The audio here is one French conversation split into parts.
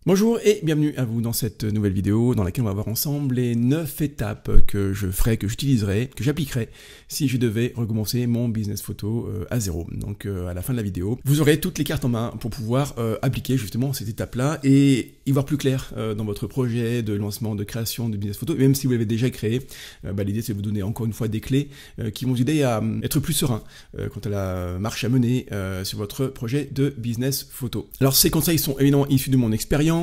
Bonjour et bienvenue à vous dans cette nouvelle vidéo dans laquelle on va voir ensemble les 9 étapes que je ferai, que j'utiliserai, que j'appliquerai si je devais recommencer mon business photo à zéro. Donc à la fin de la vidéo, vous aurez toutes les cartes en main pour pouvoir appliquer justement cette étape-là et y voir plus clair dans votre projet de lancement, de création de business photo. Et même si vous l'avez déjà créé, l'idée c'est de vous donner encore une fois des clés qui vont vous aider à être plus serein quant à la marche à mener sur votre projet de business photo. Alors ces conseils sont évidemment issus de mon expérience,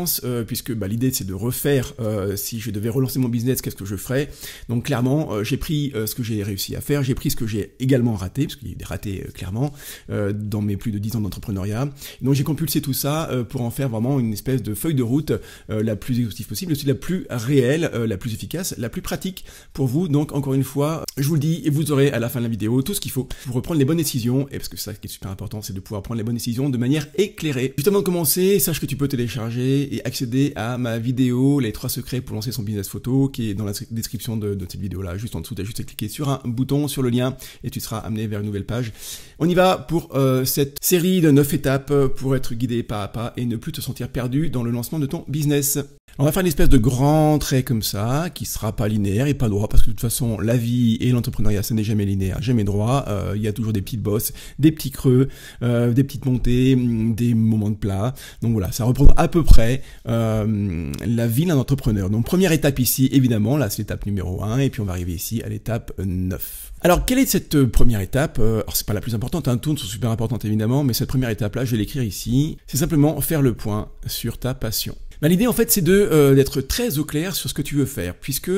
puisque l'idée c'est de refaire si je devais relancer mon business, qu'est-ce que je ferais. Donc clairement j'ai pris ce que j'ai réussi à faire, j'ai pris ce que j'ai également raté, parce qu'il y a eu des ratés clairement dans mes plus de 10 ans d'entrepreneuriat. Donc j'ai compulsé tout ça pour en faire vraiment une espèce de feuille de route la plus exhaustive possible, aussi la plus réelle, la plus efficace, la plus pratique pour vous. Donc encore une fois, je vous le dis, et vous aurez à la fin de la vidéo tout ce qu'il faut pour prendre les bonnes décisions, et parce que ça qui est super important, c'est de pouvoir prendre les bonnes décisions de manière éclairée. Juste avant de commencer, sache que tu peux télécharger et accéder à ma vidéo, les 3 secrets pour lancer son business photo, qui est dans la description de cette vidéo-là. Juste en dessous, tu as juste à cliquer sur un bouton, sur le lien, et tu seras amené vers une nouvelle page. On y va pour cette série de 9 étapes pour être guidé pas à pas et ne plus te sentir perdu dans le lancement de ton business. On va faire une espèce de grand trait comme ça, qui sera pas linéaire et pas droit, parce que de toute façon, la vie et l'entrepreneuriat, ça n'est jamais linéaire, jamais droit. Il y a toujours des petites bosses, des petits creux, des petites montées, des moments de plat. Donc voilà, ça reprend à peu près la vie d'un entrepreneur. Donc première étape ici, évidemment, là c'est l'étape numéro 1, et puis on va arriver ici à l'étape 9. Alors, quelle est cette première étape? Alors, c'est pas la plus importante, toutes sont super importantes évidemment, mais cette première étape-là, je vais l'écrire ici. C'est simplement faire le point sur ta passion. L'idée en fait c'est d'être très au clair sur ce que tu veux faire, puisque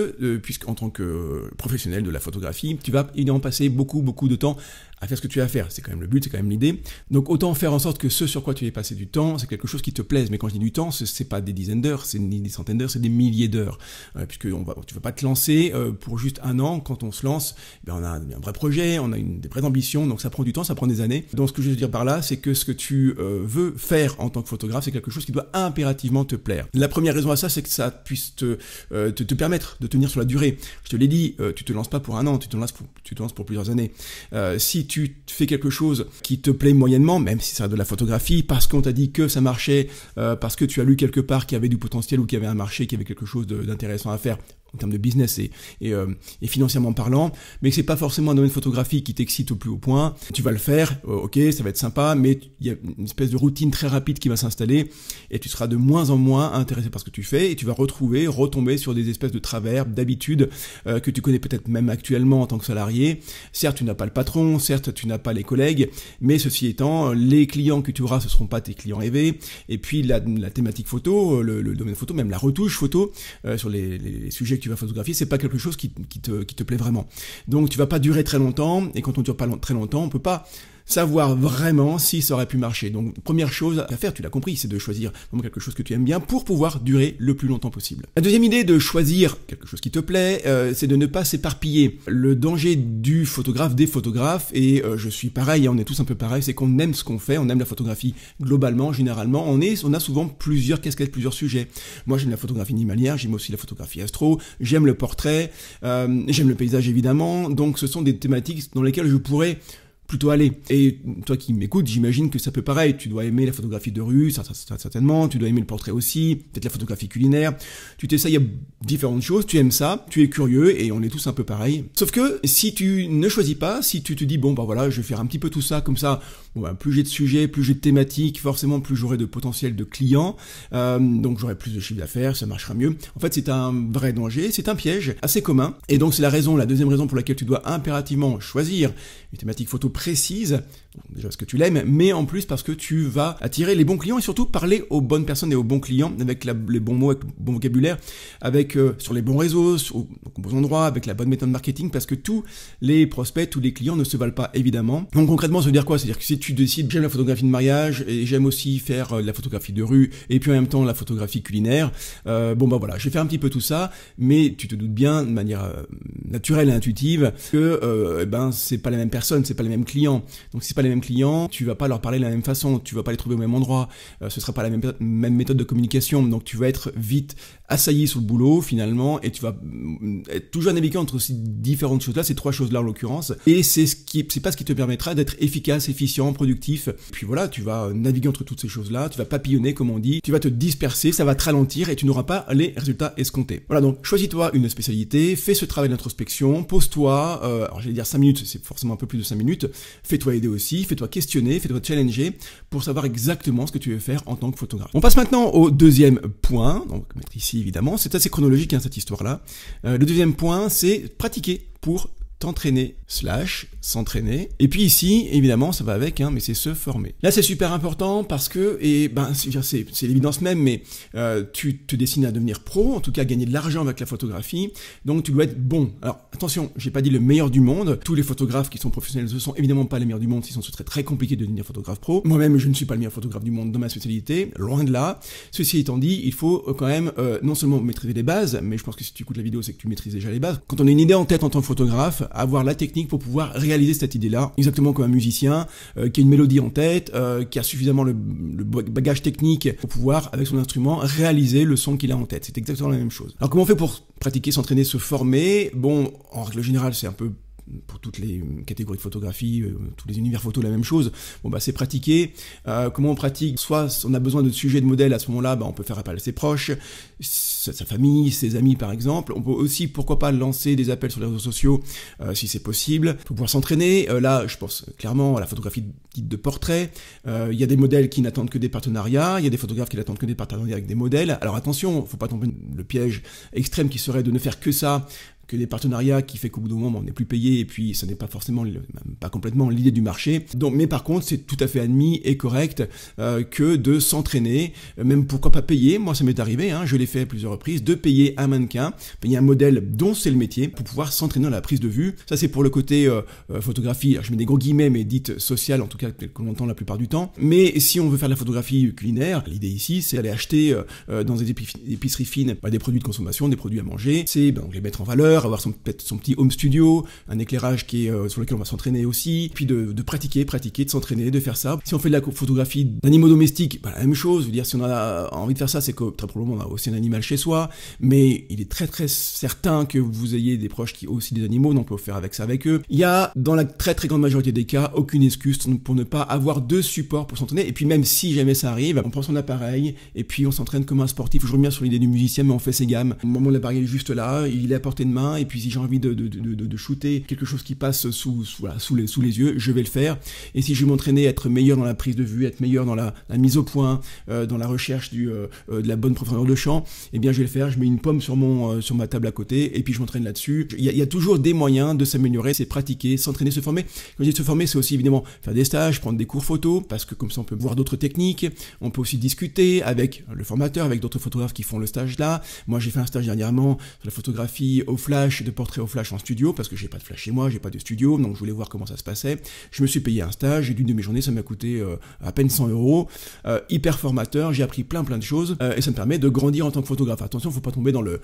en tant que professionnel de la photographie, tu vas évidemment passer beaucoup de temps à faire ce que tu as à faire. C'est quand même le but, c'est quand même l'idée. Donc autant faire en sorte que ce sur quoi tu vas passer du temps, c'est quelque chose qui te plaise. Mais quand je dis du temps, c'est pas des dizaines d'heures, c'est ni des centaines d'heures, c'est des milliers d'heures. Puisque tu vas pas te lancer pour juste un an. Quand on se lance, on a un vrai projet, on a des vraies ambitions, donc ça prend du temps, ça prend des années. Donc ce que je veux dire par là, c'est que ce que tu veux faire en tant que photographe, c'est quelque chose qui doit impérativement te plaire. La première raison à ça, c'est que ça puisse te permettre de tenir sur la durée. Je te l'ai dit, tu te lances pas pour un an, tu te lances pour plusieurs années. Si tu fais quelque chose qui te plaît moyennement, même si c'est de la photographie, parce qu'on t'a dit que ça marchait, parce que tu as lu quelque part qu'il y avait du potentiel ou qu'il y avait un marché, qu'il y avait quelque chose d'intéressant à faire en termes de business et financièrement parlant, mais que c'est pas forcément un domaine photographique qui t'excite au plus haut point, tu vas le faire, ok, ça va être sympa, mais il y a une espèce de routine très rapide qui va s'installer et tu seras de moins en moins intéressé par ce que tu fais et tu vas retomber sur des espèces de travers, d'habitudes que tu connais peut-être même actuellement en tant que salarié. Certes, tu n'as pas le patron, certes, tu n'as pas les collègues, mais ceci étant, les clients que tu auras, ce seront pas tes clients rêvés, et puis la thématique photo, le domaine photo, même la retouche photo sur les sujets que tu vas photographier, c'est pas quelque chose qui te plaît vraiment. Donc tu vas pas durer très longtemps, et quand on dure pas très longtemps, on peut pas savoir vraiment si ça aurait pu marcher. Donc première chose à faire, tu l'as compris, c'est de choisir vraiment quelque chose que tu aimes bien pour pouvoir durer le plus longtemps possible. La deuxième idée de choisir quelque chose qui te plaît, c'est de ne pas s'éparpiller. Le danger du photographe, des photographes, et je suis pareil, on est tous un peu pareil, c'est qu'on aime ce qu'on fait, on aime la photographie globalement, généralement, on a souvent plusieurs casquettes, plusieurs sujets. Moi j'aime la photographie animalière, j'aime aussi la photographie astro, j'aime le portrait, j'aime le paysage évidemment, donc ce sont des thématiques dans lesquelles je pourrais plutôt aller. Et toi qui m'écoutes, j'imagine que ça peut pareil. Tu dois aimer la photographie de rue, certainement. Tu dois aimer le portrait aussi, peut-être la photographie culinaire. Tu t'essayes à différentes choses, tu aimes ça, tu es curieux et on est tous un peu pareil. Sauf que si tu ne choisis pas, si tu te dis bon voilà, je vais faire un petit peu tout ça comme ça, plus j'ai de sujets, plus j'ai de thématiques, forcément plus j'aurai de potentiel de clients, donc j'aurai plus de chiffre d'affaires, ça marchera mieux. En fait, c'est un vrai danger, c'est un piège assez commun. Et donc c'est la deuxième raison pour laquelle tu dois impérativement choisir une thématique photo précise, déjà parce que tu l'aimes, mais en plus parce que tu vas attirer les bons clients et surtout parler aux bonnes personnes et aux bons clients avec les bons mots, avec le bon vocabulaire, avec sur les bons réseaux, aux bons endroits, avec la bonne méthode marketing, parce que tous les prospects, tous les clients ne se valent pas évidemment. Donc concrètement, ça veut dire quoi? C'est-à-dire que si tu décides, j'aime la photographie de mariage et j'aime aussi faire la photographie de rue et puis en même temps la photographie culinaire, voilà, je vais faire un petit peu tout ça, mais tu te doutes bien de manière naturelle et intuitive que c'est pas la même personne, c'est pas les mêmes clients. Donc si c'est pas les mêmes clients, tu vas pas leur parler de la même façon, tu vas pas les trouver au même endroit, ce sera pas la même méthode de communication, donc tu vas être vite assailli sur le boulot finalement, et tu vas être toujours naviguer entre ces différentes choses-là, ces 3 choses-là en l'occurrence, et c'est pas ce qui te permettra d'être efficace, efficient, productif. Puis voilà, tu vas naviguer entre toutes ces choses-là, tu vas papillonner comme on dit, tu vas te disperser, ça va te ralentir et tu n'auras pas les résultats escomptés. Voilà, donc choisis-toi une spécialité, fais ce travail d'introspection, pose-toi, alors j'allais dire 5 minutes, c'est forcément un peu plus de 5 minutes, fais-toi aider aussi, fais-toi questionner, fais-toi challenger pour savoir exactement ce que tu veux faire en tant que photographe. On passe maintenant au deuxième point, donc mettre ici évidemment, c'est assez chronologique hein, cette histoire-là. Le deuxième point, c'est pratiquer pour t'entraîner / s'entraîner. Et puis ici, évidemment, ça va avec, hein, mais c'est se former. Là, c'est super important parce que, et ben, c'est l'évidence même, mais tu te destines à devenir pro, en tout cas à gagner de l'argent avec la photographie, donc tu dois être bon. Alors attention, j'ai pas dit le meilleur du monde. Tous les photographes qui sont professionnels ne sont évidemment pas les meilleurs du monde, sinon ce serait très compliqué de devenir photographe pro. Moi-même, je ne suis pas le meilleur photographe du monde dans ma spécialité, loin de là. Ceci étant dit, il faut quand même non seulement maîtriser les bases, mais je pense que si tu écoutes la vidéo, c'est que tu maîtrises déjà les bases. Quand on a une idée en tête en tant que photographe, avoir la technique pour pouvoir réaliser cette idée-là, exactement comme un musicien qui a une mélodie en tête, qui a suffisamment le bagage technique pour pouvoir, avec son instrument, réaliser le son qu'il a en tête. C'est exactement la même chose. Alors comment on fait pour pratiquer, s'entraîner, se former? Bon, en règle générale, c'est un peu pour toutes les catégories de photographie, tous les univers photo, la même chose. Bon bah c'est pratiquer. Comment on pratique? Soit on a besoin de sujets, de modèles, à ce moment-là, bah, on peut faire appel à ses proches, sa famille, ses amis par exemple. On peut aussi, pourquoi pas, lancer des appels sur les réseaux sociaux si c'est possible, pour pouvoir s'entraîner. Là, je pense clairement à la photographie dite de portrait. Il y a des modèles qui n'attendent que des partenariats, il y a des photographes qui n'attendent que des partenariats avec des modèles. Alors attention, faut pas tomber dans le piège extrême qui serait de ne faire que ça, que des partenariats qui fait qu'au bout d'un moment on n'est plus payé et puis ça n'est pas forcément, même pas complètement l'idée du marché. Donc, mais par contre c'est tout à fait admis et correct que de s'entraîner, même pourquoi pas payer. Moi ça m'est arrivé, hein, je l'ai fait à plusieurs reprises, de payer un mannequin, payer un modèle dont c'est le métier pour pouvoir s'entraîner dans la prise de vue. Ça c'est pour le côté photographie, alors, je mets des gros guillemets mais dite sociale, en tout cas qu'on entend la plupart du temps. Mais si on veut faire de la photographie culinaire, l'idée ici c'est d'aller acheter dans des épiceries fines des produits de consommation, des produits à manger, c'est donc les mettre en valeur, avoir peut-être son petit home studio, un éclairage qui est sur lequel on va s'entraîner aussi, puis de pratiquer, de s'entraîner, de faire ça. Si on fait de la photographie d'animaux domestiques, bah, la même chose. Je veux dire, si on a envie de faire ça, c'est que très probablement on a aussi un animal chez soi, mais il est très très certain que vous ayez des proches qui ont aussi des animaux, donc on peut faire avec ça avec eux. Il y a, dans la très très grande majorité des cas, aucune excuse pour ne pas avoir de support pour s'entraîner, et puis même si jamais ça arrive, on prend son appareil, et puis on s'entraîne comme un sportif. Je reviens sur l'idée du musicien, mais on fait ses gammes. Au moment où l'appareil est juste là, il est à portée de main, et puis si j'ai envie de shooter quelque chose qui passe sous les yeux, je vais le faire. Et si je vais m'entraîner à être meilleur dans la prise de vue, être meilleur dans la mise au point, dans la recherche de la bonne profondeur de champ, eh bien je vais le faire. Je mets une pomme sur ma table à côté, et puis je m'entraîne là-dessus. Il y a toujours des moyens de s'améliorer, c'est pratiquer, s'entraîner, se former. Quand je dis se former, c'est aussi évidemment faire des stages, prendre des cours photo, parce que comme ça on peut voir d'autres techniques, on peut aussi discuter avec le formateur, avec d'autres photographes qui font le stage là. Moi j'ai fait un stage dernièrement sur la photographie au flash, de portrait au flash en studio, parce que j'ai pas de flash chez moi, j'ai pas de studio, donc je voulais voir comment ça se passait. Je me suis payé un stage, et d'une demi-journée, ça m'a coûté à peine 100 €, hyper formateur, j'ai appris plein de choses, et ça me permet de grandir en tant que photographe. Attention, faut pas tomber dans le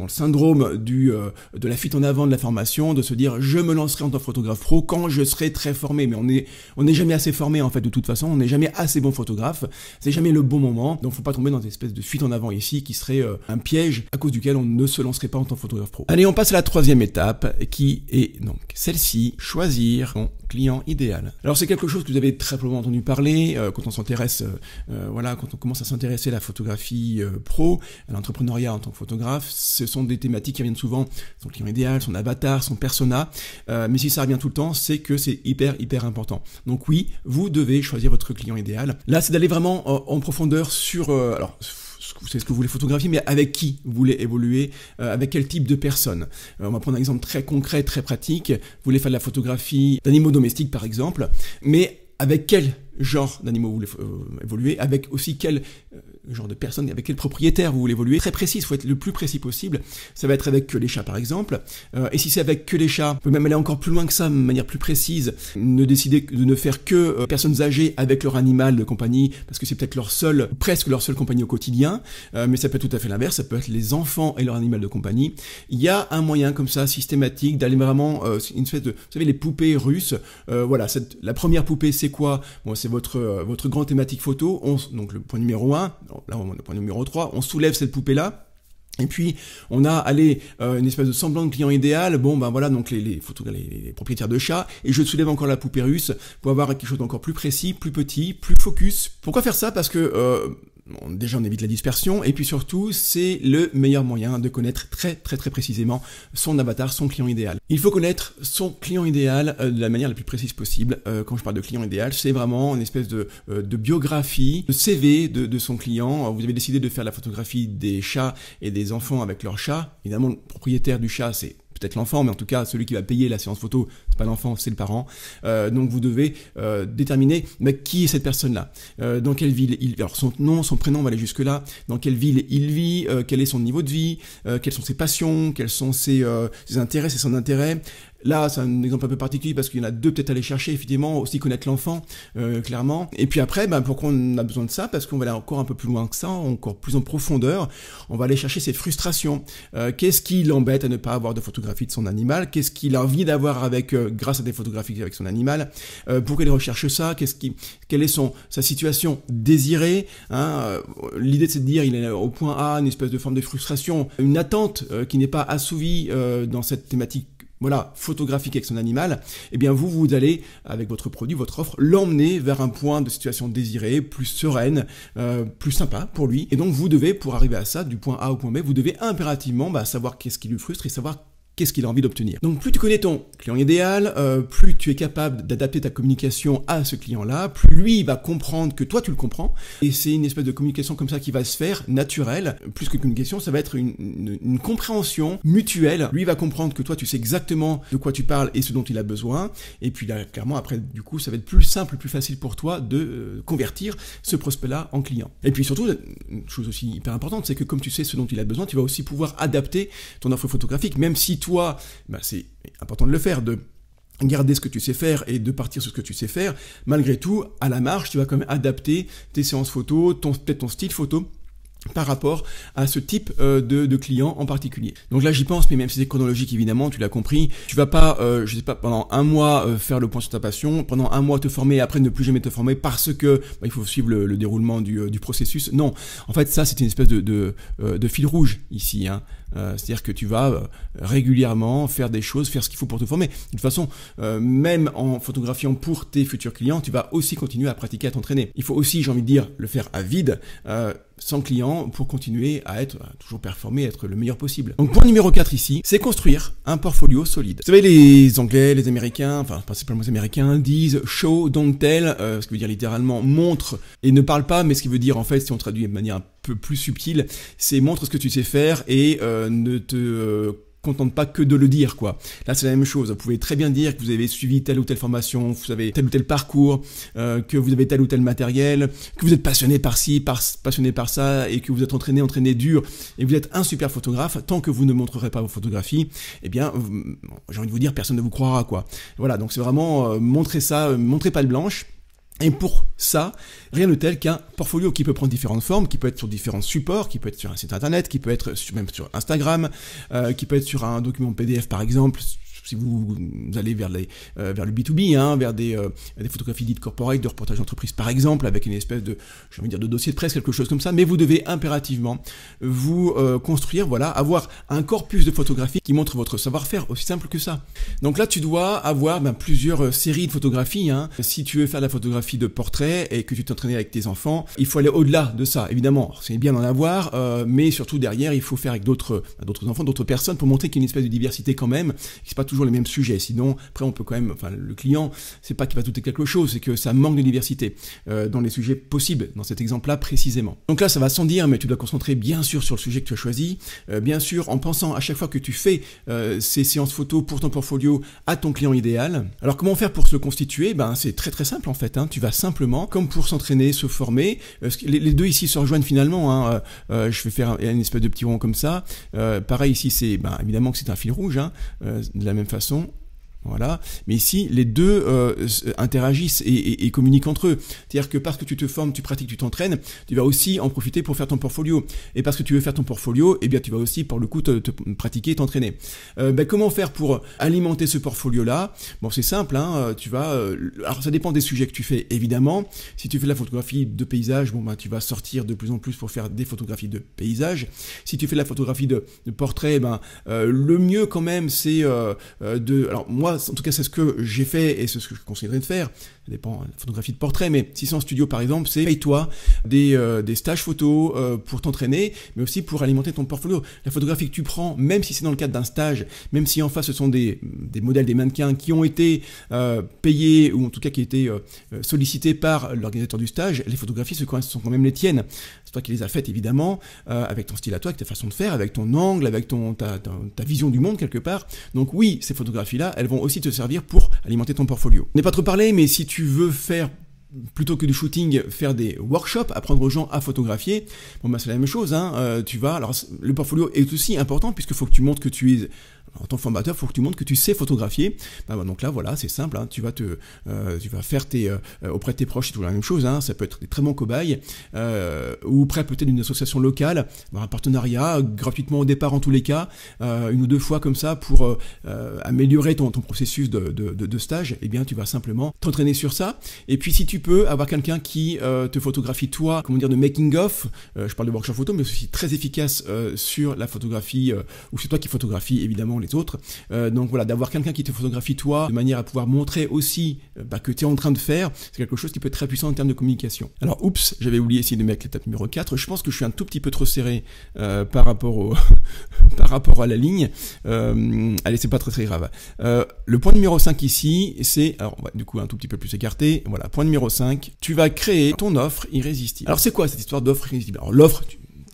syndrome de la fuite en avant de la formation, de se dire je me lancerai en tant que photographe pro quand je serai très formé, mais on n'est jamais assez formé en fait, de toute façon, on n'est jamais assez bon photographe, c'est jamais le bon moment, donc faut pas tomber dans une espèce de fuite en avant ici qui serait un piège à cause duquel on ne se lancerait pas en tant que photographe pro. Allez, on passe à la troisième étape qui est donc celle-ci, choisir son client idéal. Alors c'est quelque chose que vous avez très probablement entendu parler quand on s'intéresse, quand on commence à s'intéresser à la photographie pro, à l'entrepreneuriat en tant que photographe, ce sont des thématiques qui reviennent souvent, son client idéal, son avatar, son persona, mais si ça revient tout le temps, c'est que c'est hyper important. Donc oui, vous devez choisir votre client idéal. Là, c'est d'aller vraiment en profondeur sur, c'est ce que vous voulez photographier, mais avec qui vous voulez évoluer, avec quel type de personne. On va prendre un exemple très concret, très pratique. Vous voulez faire de la photographie d'animaux domestiques, par exemple, mais avec quel genre d'animaux vous voulez évoluer, avec aussi quel genre de personne, avec quel propriétaire vous voulez évoluer. Très précis, il faut être le plus précis possible. Ça va être avec que les chats par exemple, et si c'est avec que les chats, on peut même aller encore plus loin que ça, de manière plus précise, décider de ne faire que personnes âgées avec leur animal de compagnie, parce que c'est peut-être presque leur seule compagnie au quotidien, mais ça peut être tout à fait l'inverse, ça peut être les enfants et leur animal de compagnie. Il y a un moyen comme ça, systématique, d'aller vraiment, une espèce de, vous savez, les poupées russes, la première poupée c'est quoi? Bon, c'est votre grande thématique photo, donc le point numéro 1, là on a le point numéro 3, on soulève cette poupée-là, Et puis, on a une espèce de semblant de client idéal. Bon, ben voilà, donc les propriétaires de chats. Et je soulève encore la poupée russe pour avoir quelque chose d'encore plus précis, plus petit, plus focus. Pourquoi faire ça? Parce que déjà, on évite la dispersion. Et puis surtout, c'est le meilleur moyen de connaître très précisément son avatar, son client idéal. Il faut connaître son client idéal de la manière la plus précise possible. Quand je parle de client idéal, c'est vraiment une espèce de biographie, de CV de son client. Vous avez décidé de faire la photographie des chats et des enfants avec leurs chats. Évidemment, le propriétaire du chat, c'est peut-être l'enfant, mais en tout cas, celui qui va payer la séance photo, c'est pas l'enfant, c'est le parent. Donc vous devez déterminer qui est cette personne-là, dans quelle ville il vit. Alors son nom, son prénom, on va aller jusque-là. Dans quelle ville il vit, quel est son niveau de vie, quelles sont ses passions, quels sont ses intérêts, son intérêt. Là, c'est un exemple un peu particulier parce qu'il y en a deux peut-être à aller chercher, effectivement, aussi connaître l'enfant, clairement. Et puis après, pourquoi on a besoin de ça? Parce qu'on va aller encore un peu plus loin que ça, encore plus en profondeur. On va aller chercher ses frustrations. Qu'est-ce qui l'embête à ne pas avoir de photographie de son animal? Qu'est-ce qu'il a envie d'avoir grâce à des photographies avec son animal? Pourquoi il recherche ça? Quelle est sa situation désirée, hein? L'idée, c'est de dire, il est au point A, une espèce de forme de frustration, une attente qui n'est pas assouvie dans cette thématique photographique avec son animal, eh bien vous allez, avec votre produit, votre offre, l'emmener vers un point de situation désirée, plus sereine, plus sympa pour lui. Et donc vous devez, pour arriver à ça, du point A au point B, vous devez impérativement savoir qu'est-ce qui lui frustre et savoir qu'est-ce qu'il a envie d'obtenir. Donc plus tu connais ton client idéal, plus tu es capable d'adapter ta communication à ce client-là, plus lui va comprendre que toi tu le comprends, et c'est une espèce de communication comme ça qui va se faire naturelle. Plus que communication, ça va être une compréhension mutuelle. Lui va comprendre que toi tu sais exactement de quoi tu parles et ce dont il a besoin, et puis là clairement après du coup ça va être plus simple, plus facile pour toi de convertir ce prospect-là en client. Et puis surtout, une chose aussi hyper importante, c'est que comme tu sais ce dont il a besoin, tu vas aussi pouvoir adapter ton offre photographique, même si toi, c'est important de le faire, de garder ce que tu sais faire et de partir sur ce que tu sais faire. Malgré tout, à la marge, tu vas quand même adapter tes séances photo, peut-être ton style photo, par rapport à ce type de client en particulier. Donc là j'y pense, mais même si c'est chronologique évidemment, tu l'as compris, tu vas pas, je sais pas, pendant un mois faire le point sur ta passion, pendant un mois te former et après ne plus jamais te former parce que il faut suivre le déroulement du processus. Non, en fait ça c'est une espèce de fil rouge ici, hein. C'est-à-dire que tu vas régulièrement faire des choses, faire ce qu'il faut pour te former. De toute façon, même en photographiant pour tes futurs clients, tu vas aussi continuer à pratiquer, à t'entraîner. Il faut aussi, j'ai envie de dire, le faire à vide, sans client, pour continuer à être toujours performé, être le meilleur possible. Donc point numéro 4 ici, c'est construire un portfolio solide. Vous savez, les Anglais, les Américains, enfin principalement les Américains, disent show, don't tell, ce qui veut dire littéralement montre et ne parle pas, mais ce qui veut dire en fait, si on traduit de manière un peu plus subtile, c'est montre ce que tu sais faire et ne te contente pas que de le dire, quoi. Là, c'est la même chose. Vous pouvez très bien dire que vous avez suivi telle ou telle formation, vous avez tel ou tel parcours, que vous avez tel ou tel matériel, que vous êtes passionné par ci, passionné par ça, et que vous êtes entraîné dur, et que vous êtes un super photographe. Tant que vous ne montrerez pas vos photographies, eh bien, j'ai envie de vous dire, personne ne vous croira, quoi. Voilà. Donc, c'est vraiment montrer ça, montrer patte blanche. Et pour ça, rien de tel qu'un portfolio qui peut prendre différentes formes, qui peut être sur différents supports, qui peut être sur un site internet, qui peut être même sur Instagram, qui peut être sur un document PDF par exemple, si vous allez vers le B2B, hein, vers des photographies dites corporate, de reportage d'entreprise par exemple, avec une espèce de, j'ai envie de dire, de dossier de presse, quelque chose comme ça, mais vous devez impérativement vous construire, avoir un corpus de photographies qui montre votre savoir-faire, aussi simple que ça. Donc là, tu dois avoir plusieurs séries de photographies, hein. Si tu veux faire de la photographie de portrait et que tu t'entraînes avec tes enfants, il faut aller au-delà de ça, évidemment. C'est bien d'en avoir, mais surtout derrière, il faut faire avec d'autres enfants, d'autres personnes, pour montrer qu'il y a une espèce de diversité quand même, que c'est pas toujours les mêmes sujets. Sinon, après, on peut quand même, le client, c'est pas qu'il va douter quelque chose, c'est que ça manque de diversité dans les sujets possibles, dans cet exemple-là précisément. Donc là, ça va sans dire, mais tu dois concentrer bien sûr sur le sujet que tu as choisi, bien sûr en pensant à chaque fois que tu fais ces séances photos pour ton portfolio à ton client idéal. Alors comment faire pour se constituer? C'est très très simple en fait, hein. Tu vas simplement, comme pour s'entraîner, se former, les deux ici se rejoignent finalement, hein. Je vais faire une espèce de petit rond comme ça. Pareil ici, c'est évidemment que c'est un fil rouge, hein, de la même façon. Voilà. Mais ici, les deux interagissent et communiquent entre eux. C'est-à-dire que parce que tu te formes, tu pratiques, tu t'entraînes, tu vas aussi en profiter pour faire ton portfolio. Et parce que tu veux faire ton portfolio, eh bien tu vas aussi, pour le coup, te pratiquer et t'entraîner. Comment faire pour alimenter ce portfolio-là? Bon, c'est simple, hein, alors ça dépend des sujets que tu fais, évidemment. Si tu fais de la photographie de paysage, bon, tu vas sortir de plus en plus pour faire des photographies de paysage. Si tu fais de la photographie de portrait, le mieux quand même, c'est alors moi, en tout cas, c'est ce que j'ai fait et c'est ce que je conseillerais de faire. Ça dépend de la photographie de portrait, mais si c'est en studio par exemple, c'est paye-toi des stages photo pour t'entraîner, mais aussi pour alimenter ton portfolio. La photographie que tu prends, même si c'est dans le cadre d'un stage, même si en face ce sont des modèles, des mannequins qui ont été payés ou en tout cas qui ont été sollicités par l'organisateur du stage, les photographies sont quand même les tiennes. C'est toi qui les as faites évidemment, avec ton style à toi, avec ta façon de faire, avec ton angle, avec ta vision du monde quelque part. Donc oui, ces photographies-là, elles vont aussi te servir pour alimenter ton portfolio. On n'est pas trop parlé, mais si tu veux faire plutôt que du shooting, faire des workshops, apprendre aux gens à photographier, bon c'est la même chose, hein. Alors le portfolio est aussi important puisqu'il faut que tu montres que tu es en tant que formateur, il faut que tu montres que tu sais photographier. Donc là, voilà, c'est simple, hein, tu vas faire auprès de tes proches, c'est toujours la même chose, hein, ça peut être des très bons cobayes, ou auprès peut-être d'une association locale, avoir un partenariat, gratuitement au départ en tous les cas, une ou deux fois comme ça, pour améliorer ton processus de stage, eh bien tu vas simplement t'entraîner sur ça. Et puis si tu peux avoir quelqu'un qui te photographie toi, de making of, je parle de workshop photo, mais aussi très efficace sur la photographie, ou c'est toi qui photographies évidemment les autres. Donc voilà, d'avoir quelqu'un qui te photographie toi, de manière à pouvoir montrer aussi que tu es en train de faire, c'est quelque chose qui peut être très puissant en termes de communication. Alors oups, j'avais oublié ici de mettre l'étape numéro 4, je pense que je suis un tout petit peu trop serré par rapport à la ligne. Allez, c'est pas très grave. Le point numéro 5 ici, c'est, alors on va du coup un tout petit peu plus écarté, voilà, point numéro 5, tu vas créer ton offre irrésistible. Alors c'est quoi cette histoire d'offre irrésistible? Alors l'offre,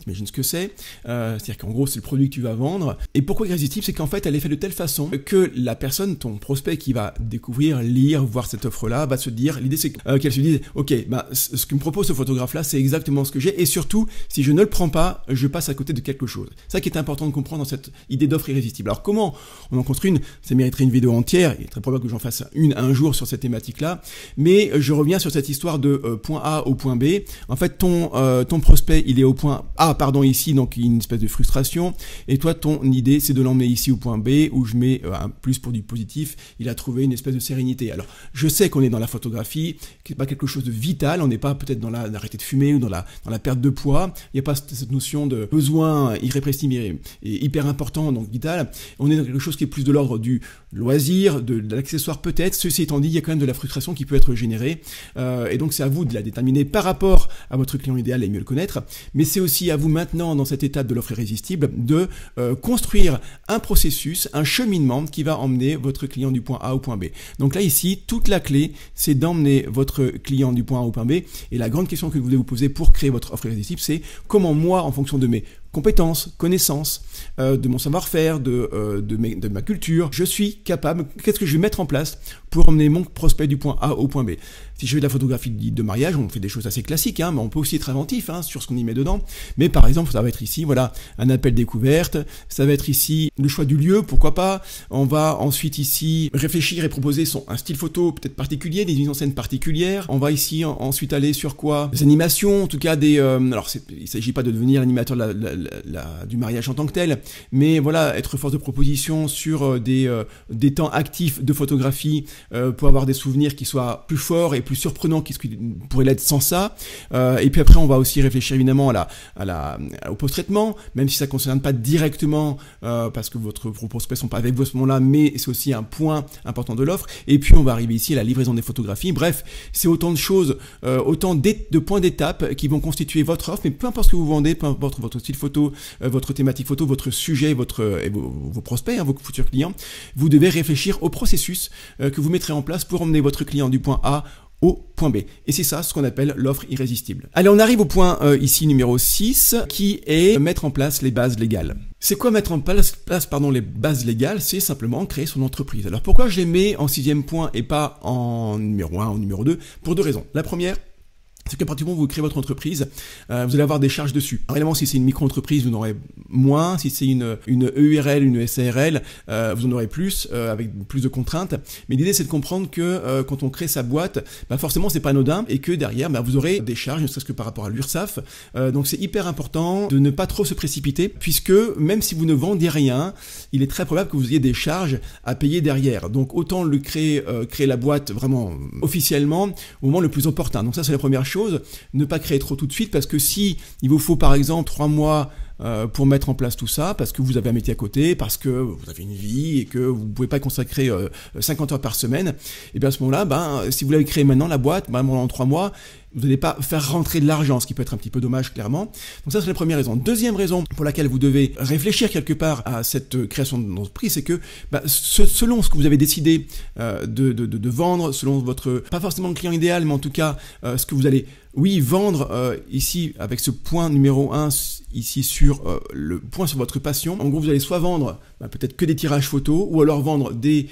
t'imagines ce que c'est, c'est-à-dire qu'en gros c'est le produit que tu vas vendre, et pourquoi irrésistible, c'est qu'en fait elle est faite de telle façon que la personne, ton prospect qui va découvrir, lire, voir cette offre-là, va se dire, l'idée c'est qu'elle se dise, ok, ce que me propose ce photographe-là, c'est exactement ce que j'ai, et surtout, si je ne le prends pas, je passe à côté de quelque chose. C'est ça qui est important de comprendre dans cette idée d'offre irrésistible. Alors comment on en construit une? Ça mériterait une vidéo entière, il est très probable que j'en fasse une un jour sur cette thématique-là, mais je reviens sur cette histoire de point A au point B. En fait, ton prospect, il est au point A, ici, donc il y a une espèce de frustration, et toi ton idée c'est de l'emmener ici au point B où je mets un plus pour du positif, il a trouvé une espèce de sérénité. Alors je sais qu'on est dans la photographie, qui n'est pas quelque chose de vital, on n'est pas peut-être dans d'arrêter de fumer ou dans la perte de poids, il n'y a pas cette notion de besoin irrépressible et hyper important, donc vital, on est dans quelque chose qui est plus de l'ordre du loisir, de l'accessoire peut-être. Ceci étant dit, il y a quand même de la frustration qui peut être générée, et donc c'est à vous de la déterminer par rapport à votre client idéal et mieux le connaître, mais c'est aussi à vous maintenant, dans cette étape de l'offre irrésistible, de construire un processus, un cheminement qui va emmener votre client du point A au point B. Donc là, ici, toute la clé, c'est d'emmener votre client du point A au point B. Et la grande question que vous devez vous poser pour créer votre offre irrésistible, c'est comment moi, en fonction de mes compétences, connaissances, de mon savoir-faire, de ma culture, je suis capable, qu'est-ce que je vais mettre en place pour emmener mon prospect du point A au point B. Si je fais de la photographie de mariage, on fait des choses assez classiques, hein, mais on peut aussi être inventif sur ce qu'on y met dedans. Mais par exemple, ça va être ici, voilà, un appel découverte, ça va être ici le choix du lieu, pourquoi pas. On va ensuite ici réfléchir et proposer un style photo peut-être particulier, des mises en scène particulières. On va ici ensuite aller sur quoi? Des animations, en tout cas alors il ne s'agit pas de devenir l'animateur du mariage en tant que tel, mais voilà, être force de proposition sur des temps actifs de photographie pour avoir des souvenirs qui soient plus forts et plus surprenants qu'ils pourraient l'être sans ça. Et puis après, on va aussi réfléchir évidemment au post-traitement, même si ça ne concerne pas directement parce que vos prospects sont pas avec vous à ce moment-là, mais c'est aussi un point important de l'offre. Et puis on va arriver ici à la livraison des photographies. Bref, c'est autant de choses, autant de points d'étape qui vont constituer votre offre, mais peu importe ce que vous vendez, peu importe votre style photo, votre thématique photo, votre sujet, vos prospects, vos futurs clients, vous devez réfléchir au processus que vous mettrez en place pour emmener votre client du point A au point B. Et c'est ça ce qu'on appelle l'offre irrésistible. Allez, on arrive au point ici numéro 6, qui est mettre en place les bases légales. C'est quoi mettre en place les bases légales? C'est simplement créer son entreprise. Alors pourquoi je les mets en 6e point et pas en numéro 1 ou numéro 2? Pour deux raisons. La première, c'est que pratiquement vous créez votre entreprise, vous allez avoir des charges dessus. Alors évidemment, si c'est une micro-entreprise, vous n'aurez moins. Si c'est une EURL, une SARL, vous en aurez plus, avec plus de contraintes. Mais l'idée, c'est de comprendre que quand on crée sa boîte, forcément, c'est pas anodin et que derrière, vous aurez des charges, ne serait-ce que par rapport à l'URSSAF. Donc, c'est hyper important de ne pas trop se précipiter, puisque même si vous ne vendez rien, il est très probable que vous ayez des charges à payer derrière. Donc, autant le créer la boîte vraiment officiellement au moment le plus opportun. Donc ça, c'est la première chose. Ne pas créer trop tout de suite, parce que si il vous faut par exemple 3 mois pour mettre en place tout ça, parce que vous avez un métier à côté, parce que vous avez une vie et que vous ne pouvez pas consacrer 50 heures par semaine, et bien à ce moment-là, si vous l'avez créé maintenant, la boîte, pendant 3 mois, vous n'allez pas faire rentrer de l'argent, ce qui peut être un petit peu dommage, clairement. Donc ça, c'est la première raison. Deuxième raison pour laquelle vous devez réfléchir quelque part à cette création d'entreprise, c'est que selon ce que vous avez décidé de vendre, selon votre, pas forcément le client idéal, mais en tout cas, ce que vous allez, vendre ici, avec ce point numéro 1, ici sur le point sur votre passion. En gros, vous allez soit vendre peut-être que des tirages photos, ou alors vendre des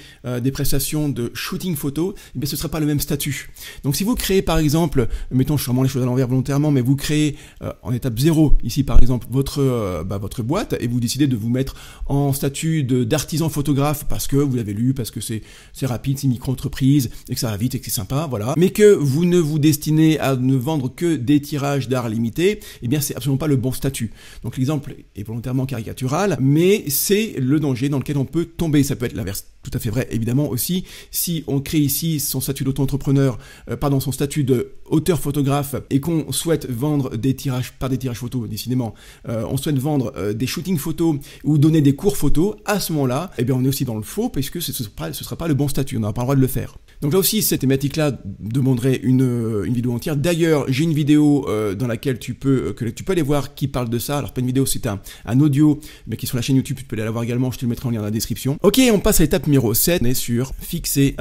prestations de shooting photo, mais ce ne sera pas le même statut. Donc si vous créez par exemple, mettons, je fais vraiment les choses à l'envers volontairement, mais vous créez en étape 0, ici par exemple, votre boîte, et vous décidez de vous mettre en statut d'artisan photographe, parce que vous l'avez lu, parce que c'est rapide, c'est micro-entreprise, et que ça va vite, et que c'est sympa, voilà. Mais que vous ne vous destinez à ne vendre que des tirages d'art limités, eh bien c'est absolument pas le bon statut. Donc l'exemple est volontairement caricatural, mais c'est le danger dans lequel on peut tomber. Ça peut être l'inverse tout à fait vrai, évidemment aussi. Si on crée ici son statut d'auto-entrepreneur, son statut de auteur photographe, et qu'on souhaite vendre des tirages, pas des tirages photos, décidément, on souhaite vendre des shootings photos ou donner des cours photos, à ce moment-là, eh bien on est aussi dans le faux, puisque ce sera pas le bon statut, on n'aura pas le droit de le faire. Donc là aussi, cette thématique-là demanderait une vidéo entière. D'ailleurs, j'ai une vidéo dans laquelle tu peux aller voir qui parle de ça. Alors pas une vidéo, c'est un audio, mais qui est sur la chaîne YouTube, tu peux aller la voir également, je te le mettrai en lien dans la description. Ok, on passe à l'étape numéro 7, on est sur fixer.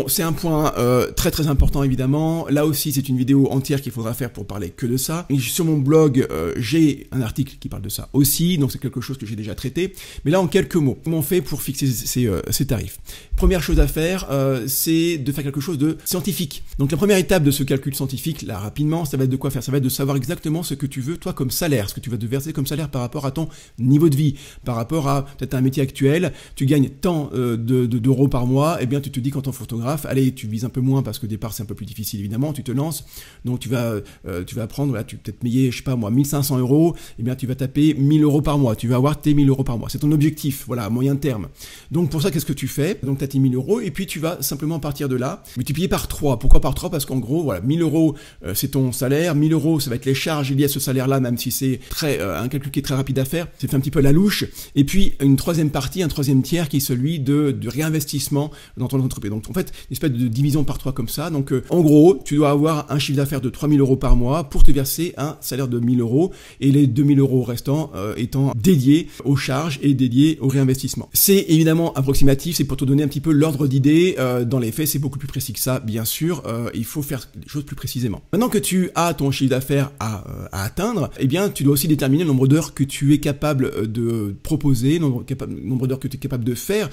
C'est un point très très important évidemment. Là aussi, c'est une vidéo entière qu'il faudra faire pour parler que de ça. Et sur mon blog, j'ai un article qui parle de ça aussi, donc c'est quelque chose que j'ai déjà traité. Mais là, en quelques mots, comment on fait pour fixer ces tarifs? Première chose à faire, c'est de faire quelque chose de scientifique. Donc la première étape de ce calcul scientifique, là rapidement, ça va être de quoi faire? Ça va être de savoir exactement ce que tu veux, toi, comme salaire, ce que tu vas te verser comme salaire par rapport à ton niveau de vie, par rapport à peut-être un métier actuel, tu gagnes tant d'euros par mois, et bien tu te dis qu'en tant que photographe, allez, tu vises un peu moins parce qu'au départ c'est un peu plus difficile évidemment, tu te lances, donc tu vas prendre, là, tu peux peut-être payer, je sais pas moi, 1500 €, et bien tu vas taper 1000 € par mois, tu vas avoir tes 1000 € par mois, c'est ton objectif, voilà, à moyen terme. Donc pour ça, qu'est-ce que tu fais? Donc tu as tes 1000 €, et puis tu vas simplement partir de là, multiplier par 3. Pourquoi par 3? Parce qu'en gros, voilà, 1000 € c'est ton salaire, 1000 € ça va être les charges liées à ce salaire-là, même si c'est un calcul qui est très rapide à faire, c'est fait un petit peu à la louche, et puis une troisième partie, un troisième tiers qui est celui du réinvestissement dans ton entreprise. Donc en fait, une espèce de division par 3 comme ça. Donc en gros, tu dois avoir un chiffre d'affaires de 3000 € par mois pour te verser un salaire de 1000 €, et les 2000 € restants étant dédiés aux charges et dédiés au réinvestissement. C'est évidemment approximatif, c'est pour te donner un petit peu l'ordre d'idée. Dans les faits, c'est beaucoup plus précis que ça, bien sûr. Il faut faire les choses plus précisément. Maintenant que tu as ton chiffre d'affaires à atteindre, eh bien, tu dois aussi déterminer le nombre d'heures que tu es capable de proposer, nombre d'heures que tu es capable de faire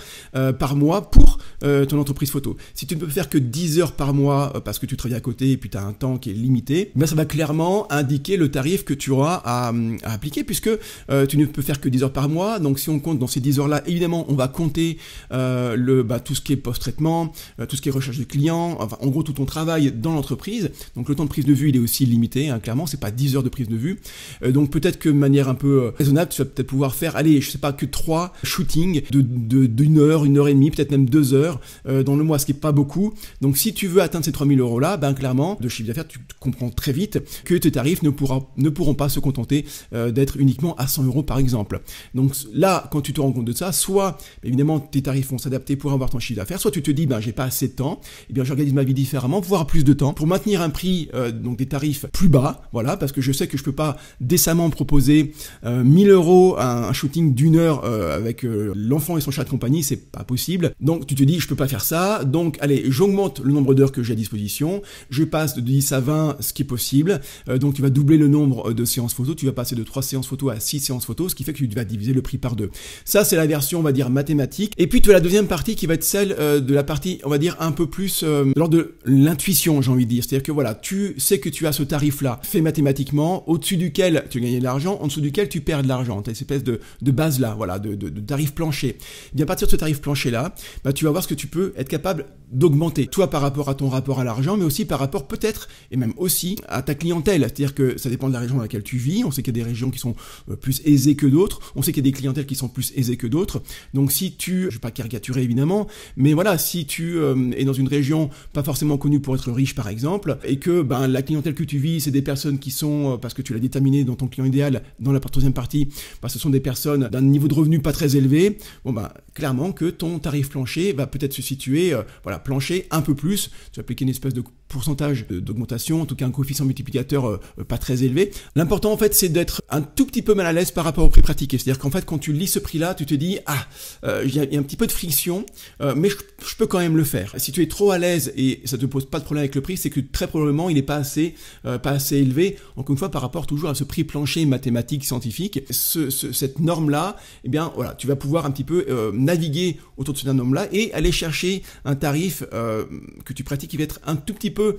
par mois pour ton entreprise photo. Si tu ne peux faire que 10 heures par mois parce que tu travailles à côté et puis tu as un temps qui est limité, eh bien, ça va clairement indiquer le tarif que tu auras à appliquer, puisque tu ne peux faire que 10 heures par mois. Donc si on compte dans ces 10 heures-là, évidemment, on va compter tout ce qui est post-traitement, tout ce qui est recherche de clients, enfin en gros tout ton travail dans l'entreprise. Donc le temps de prise de vue, il est aussi limité, hein, clairement, c'est pas 10 heures de prise de vue. Donc peut-être que de manière un peu raisonnable, tu vas peut-être pouvoir faire, allez, je sais pas, que 3 shootings d'une heure, 1 heure et demie, peut-être même 2 heures dans le mois, ce qui est pas beaucoup. Donc si tu veux atteindre ces 3000 € là, ben clairement, de chiffre d'affaires, tu comprends très vite que tes tarifs ne pourront pas se contenter d'être uniquement à 100 € par exemple. Donc là, quand tu te rends compte de ça, soit évidemment tes tarifs vont s'adapter pour avoir ton chiffre d'affaires, soit tu te dis, ben j'ai pas assez de temps, et bien j'organise ma vie différemment pour avoir plus de temps, pour maintenir un prix, donc des tarifs plus bas, voilà, parce que je sais que je peux pas décemment proposer 1000 € un shooting d'1 heure avec l'enfant et son chat de compagnie, c'est pas possible. Donc tu te dis, je peux pas faire ça, donc allez, j'augmente le nombre d'heures que j'ai à disposition, je passe de 10 à 20, ce qui est possible, donc tu vas doubler le nombre de séances photos, tu vas passer de 3 séances photos à 6 séances photos, ce qui fait que tu vas diviser le prix par 2. Ça, c'est la version, on va dire, mathématique. Et puis tu as la deuxième partie qui va être celle de la partie, on va dire, un peu plus lors de l'intuition, j'ai envie de dire. C'est-à-dire que voilà, tu sais que tu as ce tarif-là fait mathématiquement, au-dessus duquel tu gagnes de l'argent, en dessous duquel tu perds de l'argent. Tu as cette espèce de base-là, voilà, de tarif plancher. Et bien à partir de ce tarif plancher-là, bah, tu vas voir ce que tu peux être capable d'augmenter, toi par rapport à ton rapport à l'argent, mais aussi par rapport peut-être, et même aussi, à ta clientèle. C'est-à-dire que ça dépend de la région dans laquelle tu vis. On sait qu'il y a des régions qui sont plus aisées que d'autres. On sait qu'il y a des clientèles qui sont plus aisées que d'autres. Donc si tu, je ne vais pas caricaturer évidemment, mais voilà, si tu es dans une région pas forcément connue pour être riche par exemple, et que ben, la clientèle que tu vis, c'est des personnes qui sont, parce que tu l'as déterminé dans ton client idéal, dans la troisième partie, ben, ce sont des personnes d'un niveau de revenu pas très élevé, bon ben, clairement que ton tarif plancher va peut-être se situer, voilà, plancher un peu plus, tu vas appliquer une espèce de pourcentage d'augmentation, en tout cas un coefficient multiplicateur pas très élevé. L'important en fait c'est d'être un tout petit peu mal à l'aise par rapport au prix pratiqué, c'est-à-dire qu'en fait quand tu lis ce prix-là, tu te dis il y a un petit peu de friction, mais je peux quand même le faire. Si tu es trop à l'aise et ça te pose pas de problème avec le prix, c'est que très probablement il n'est pas assez élevé, encore une fois par rapport toujours à ce prix plancher mathématique scientifique. Cette norme-là, eh bien voilà, tu vas pouvoir un petit peu naviguer autour de cette norme-là et aller chercher un tarif que tu pratiques qui va être un tout petit peu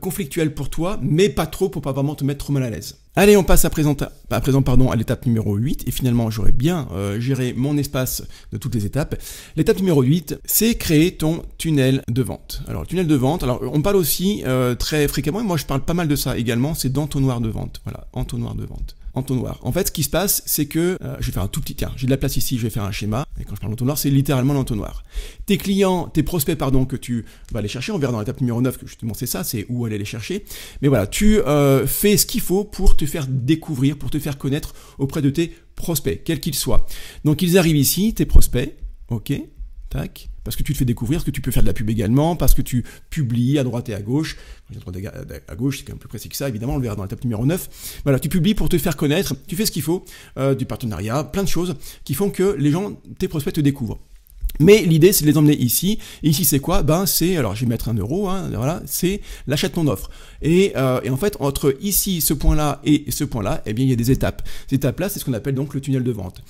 conflictuel pour toi, mais pas trop pour pas vraiment te mettre trop mal à l'aise. Allez, on passe à présent à l'étape numéro 8, et finalement j'aurais bien géré mon espace de toutes les étapes. L'étape numéro 8, c'est créer ton tunnel de vente. Alors, le tunnel de vente, alors on parle aussi très fréquemment, et moi je parle pas mal de ça également, c'est d'entonnoir de vente. Voilà, entonnoir de vente. Entonnoir. En fait, ce qui se passe, c'est que, je vais faire un tout petit, tiens, j'ai de la place ici, je vais faire un schéma, et quand je parle d'entonnoir, c'est littéralement l'entonnoir. Tes prospects, que tu vas aller chercher, on verra dans l'étape numéro 9 que justement c'est ça, c'est où aller les chercher, mais voilà, tu fais ce qu'il faut pour te faire découvrir, pour te faire connaître auprès de tes prospects, quels qu'ils soient. Donc ils arrivent ici, tes prospects, ok, tac, parce que tu te fais découvrir, parce que tu peux faire de la pub également, parce que tu publies à droite et à gauche. À droite et à gauche, c'est quand même plus précis que ça, évidemment, on le verra dans l'étape numéro 9. Voilà, tu publies pour te faire connaître, tu fais ce qu'il faut, du partenariat, plein de choses qui font que les gens, tes prospects te découvrent. Mais l'idée, c'est de les emmener ici. Et ici, c'est quoi? Ben, c'est, alors je vais mettre 1 euro, hein, voilà, c'est l'achat de ton offre. Et en fait, entre ici, ce point-là et ce point-là, eh bien, il y a des étapes. Ces étapes-là, c'est ce qu'on appelle donc le tunnel de vente.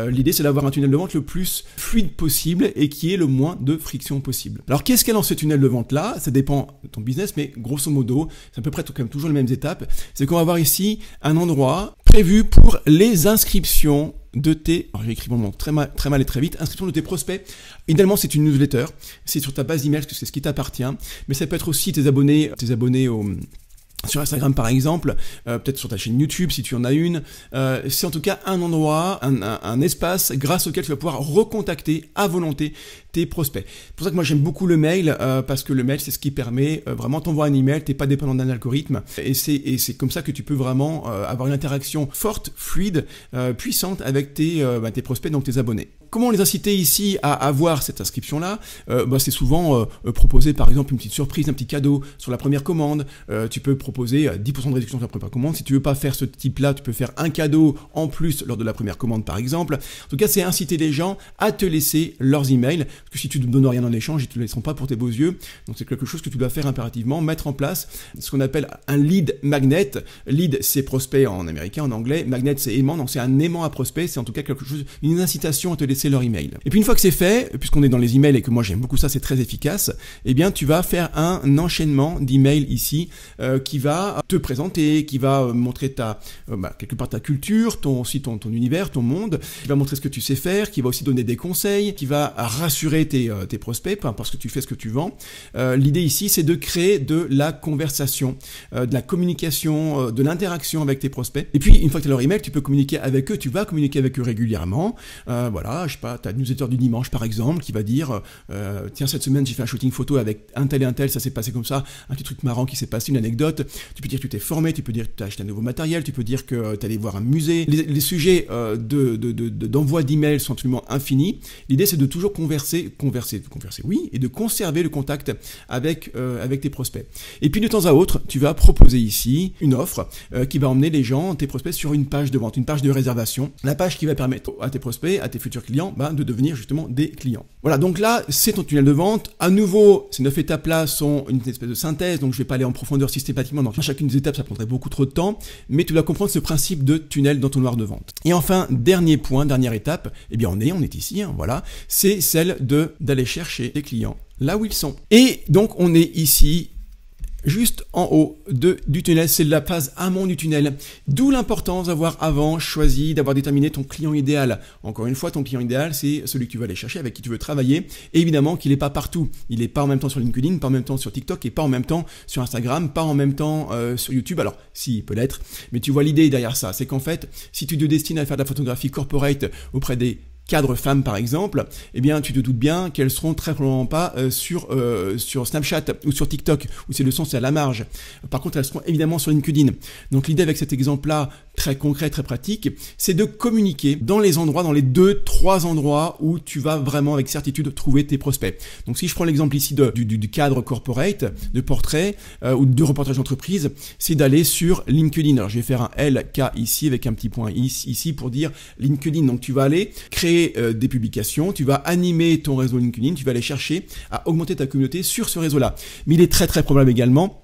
L'idée, c'est d'avoir un tunnel de vente le plus fluide possible et qui ait le moins de friction possible. Alors, qu'est-ce qu'il y a dans ce tunnel de vente-là? Ça dépend de ton business, mais grosso modo, c'est à peu près quand même toujours les mêmes étapes. C'est qu'on va avoir ici un endroit prévu pour les inscriptions de tes, alors j'ai écrit mon nom très mal et très vite, inscription de tes prospects. Idéalement, c'est une newsletter, c'est sur ta base email, parce que c'est ce qui t'appartient, mais ça peut être aussi tes abonnés sur Instagram par exemple, peut-être sur ta chaîne YouTube si tu en as une. C'est en tout cas un endroit, un espace grâce auquel tu vas pouvoir recontacter à volonté tes prospects. C'est pour ça que moi j'aime beaucoup le mail, parce que le mail c'est ce qui permet vraiment t'envoies un email, t'es pas dépendant d'un algorithme, et c'est comme ça que tu peux vraiment avoir une interaction forte, fluide, puissante avec tes prospects, donc tes abonnés. Comment les inciter ici à avoir cette inscription-là? C'est souvent proposer par exemple une petite surprise, un petit cadeau sur la première commande. Tu peux proposer 10% de réduction sur la première commande. Si tu veux pas faire ce type-là, tu peux faire un cadeau en plus lors de la première commande par exemple. En tout cas, c'est inciter les gens à te laisser leurs emails, parce que si tu ne donnes rien en échange, ils te le laisseront pas pour tes beaux yeux. Donc c'est quelque chose que tu dois faire impérativement, mettre en place ce qu'on appelle un lead magnet. Lead, c'est prospect en américain, en anglais. Magnet, c'est aimant, donc c'est un aimant à prospect. C'est en tout cas quelque chose, une incitation à te laisser leur email. Et puis une fois que c'est fait, puisqu'on est dans les emails et que moi j'aime beaucoup ça, c'est très efficace, eh bien tu vas faire un enchaînement d'emails ici qui va te présenter, qui va montrer quelque part ta culture, ton univers, ton monde, qui va montrer ce que tu sais faire, qui va aussi donner des conseils, qui va rassurer tes prospects parce que tu fais ce que tu vends. L'idée ici, c'est de créer de la conversation, de la communication, de l'interaction avec tes prospects. Et puis une fois que tu as leur email, tu peux communiquer avec eux, tu vas communiquer avec eux régulièrement. Voilà, je sais pas, tu as une newsletter du dimanche par exemple qui va dire tiens, cette semaine j'ai fait un shooting photo avec un tel et un tel, ça s'est passé comme ça, un petit truc marrant qui s'est passé, une anecdote. Tu peux dire que tu t'es formé, tu peux dire que tu as acheté un nouveau matériel, tu peux dire que tu es allé voir un musée. Les sujets d'envoi d'emails sont absolument infinis. L'idée c'est de toujours converser oui, et de conserver le contact avec tes prospects. Et puis de temps à autre, tu vas proposer ici une offre qui va emmener les gens, tes prospects, sur une page de vente, une page de réservation, la page qui va permettre à tes prospects, à tes futurs clients, de devenir justement des clients. Voilà, donc là, c'est ton tunnel de vente. À nouveau, ces 9 étapes-là sont une espèce de synthèse, donc je vais pas aller en profondeur systématiquement dans chacune des étapes, ça prendrait beaucoup trop de temps, mais tu dois comprendre ce principe de tunnel d'entonnoir de vente. Et enfin, dernier point, dernière étape, eh bien on est ici, voilà, c'est celle d'aller chercher les clients là où ils sont. Et donc on est ici juste en haut du tunnel. C'est la phase amont du tunnel. D'où l'importance d'avoir avant choisi, d'avoir déterminé ton client idéal. Encore une fois, ton client idéal, c'est celui que tu vas aller chercher, avec qui tu veux travailler. Et évidemment qu'il n'est pas partout. Il n'est pas en même temps sur LinkedIn, pas en même temps sur TikTok et pas en même temps sur Instagram, pas en même temps sur YouTube. Alors, si, peut l'être. Mais tu vois l'idée derrière ça. C'est qu'en fait, si tu te destines à faire de la photographie corporate auprès des cadres femmes par exemple, eh bien tu te doutes bien qu'elles seront très probablement pas sur Snapchat ou sur TikTok, où c'est le son, c'est à la marge. Par contre, elles seront évidemment sur LinkedIn. Donc l'idée avec cet exemple-là, très concret, très pratique, c'est de communiquer dans les endroits, dans les 2-3 endroits où tu vas vraiment avec certitude trouver tes prospects. Donc si je prends l'exemple ici du cadre corporate, de portrait ou de reportage d'entreprise, c'est d'aller sur LinkedIn. Alors je vais faire un LK ici avec un petit point ici pour dire LinkedIn. Donc tu vas aller créer des publications, tu vas animer ton réseau LinkedIn, tu vas aller chercher à augmenter ta communauté sur ce réseau-là. Mais il est très très probable également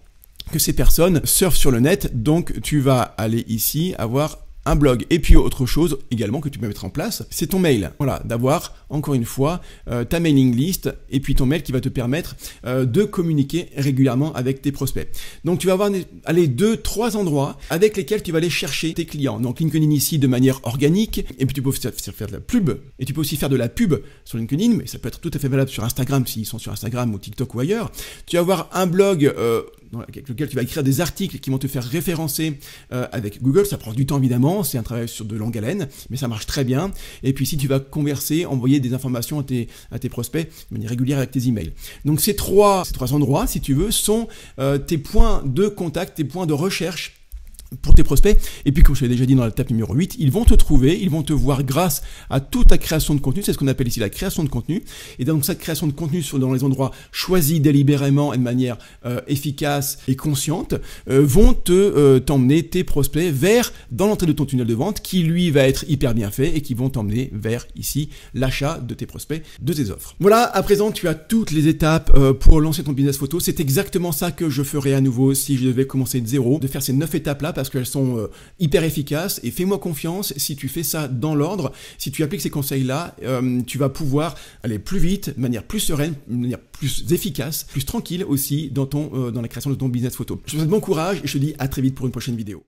que ces personnes surfent sur le net, donc tu vas aller ici avoir un blog. Et puis autre chose également que tu peux mettre en place, c'est ton mail. Voilà, d'avoir encore une fois ta mailing list et puis ton mail qui va te permettre de communiquer régulièrement avec tes prospects. Donc tu vas avoir 2-3 endroits avec lesquels tu vas aller chercher tes clients. Donc LinkedIn ici de manière organique, et puis tu peux faire de la pub, et tu peux aussi faire de la pub sur LinkedIn, mais ça peut être tout à fait valable sur Instagram s'ils sont sur Instagram ou TikTok ou ailleurs. Tu vas avoir un blog avec lequel tu vas écrire des articles qui vont te faire référencer avec Google. Ça prend du temps évidemment, c'est un travail sur de longue haleine, mais ça marche très bien. Et puis si tu vas converser, envoyer des informations à tes prospects de manière régulière avec tes emails. Donc ces trois endroits, si tu veux, sont tes points de contact, tes points de recherche pour tes prospects. Et puis comme je l'ai déjà dit dans l'étape numéro 8, ils vont te trouver, ils vont te voir grâce à toute ta création de contenu. C'est ce qu'on appelle ici la création de contenu. Et donc cette création de contenu dans les endroits choisis délibérément et de manière efficace et consciente vont t'emmener tes prospects dans l'entrée de ton tunnel de vente qui lui va être hyper bien fait et qui vont t'emmener vers ici l'achat de tes prospects, de tes offres. Voilà, à présent tu as toutes les étapes pour lancer ton business photo. C'est exactement ça que je ferais à nouveau si je devais commencer de zéro, de faire ces 9 étapes là, parce qu'elles sont hyper efficaces, et fais-moi confiance, si tu fais ça dans l'ordre, si tu appliques ces conseils-là, tu vas pouvoir aller plus vite, de manière plus sereine, de manière plus efficace, plus tranquille aussi dans la création de ton business photo. Je te souhaite bon courage et je te dis à très vite pour une prochaine vidéo.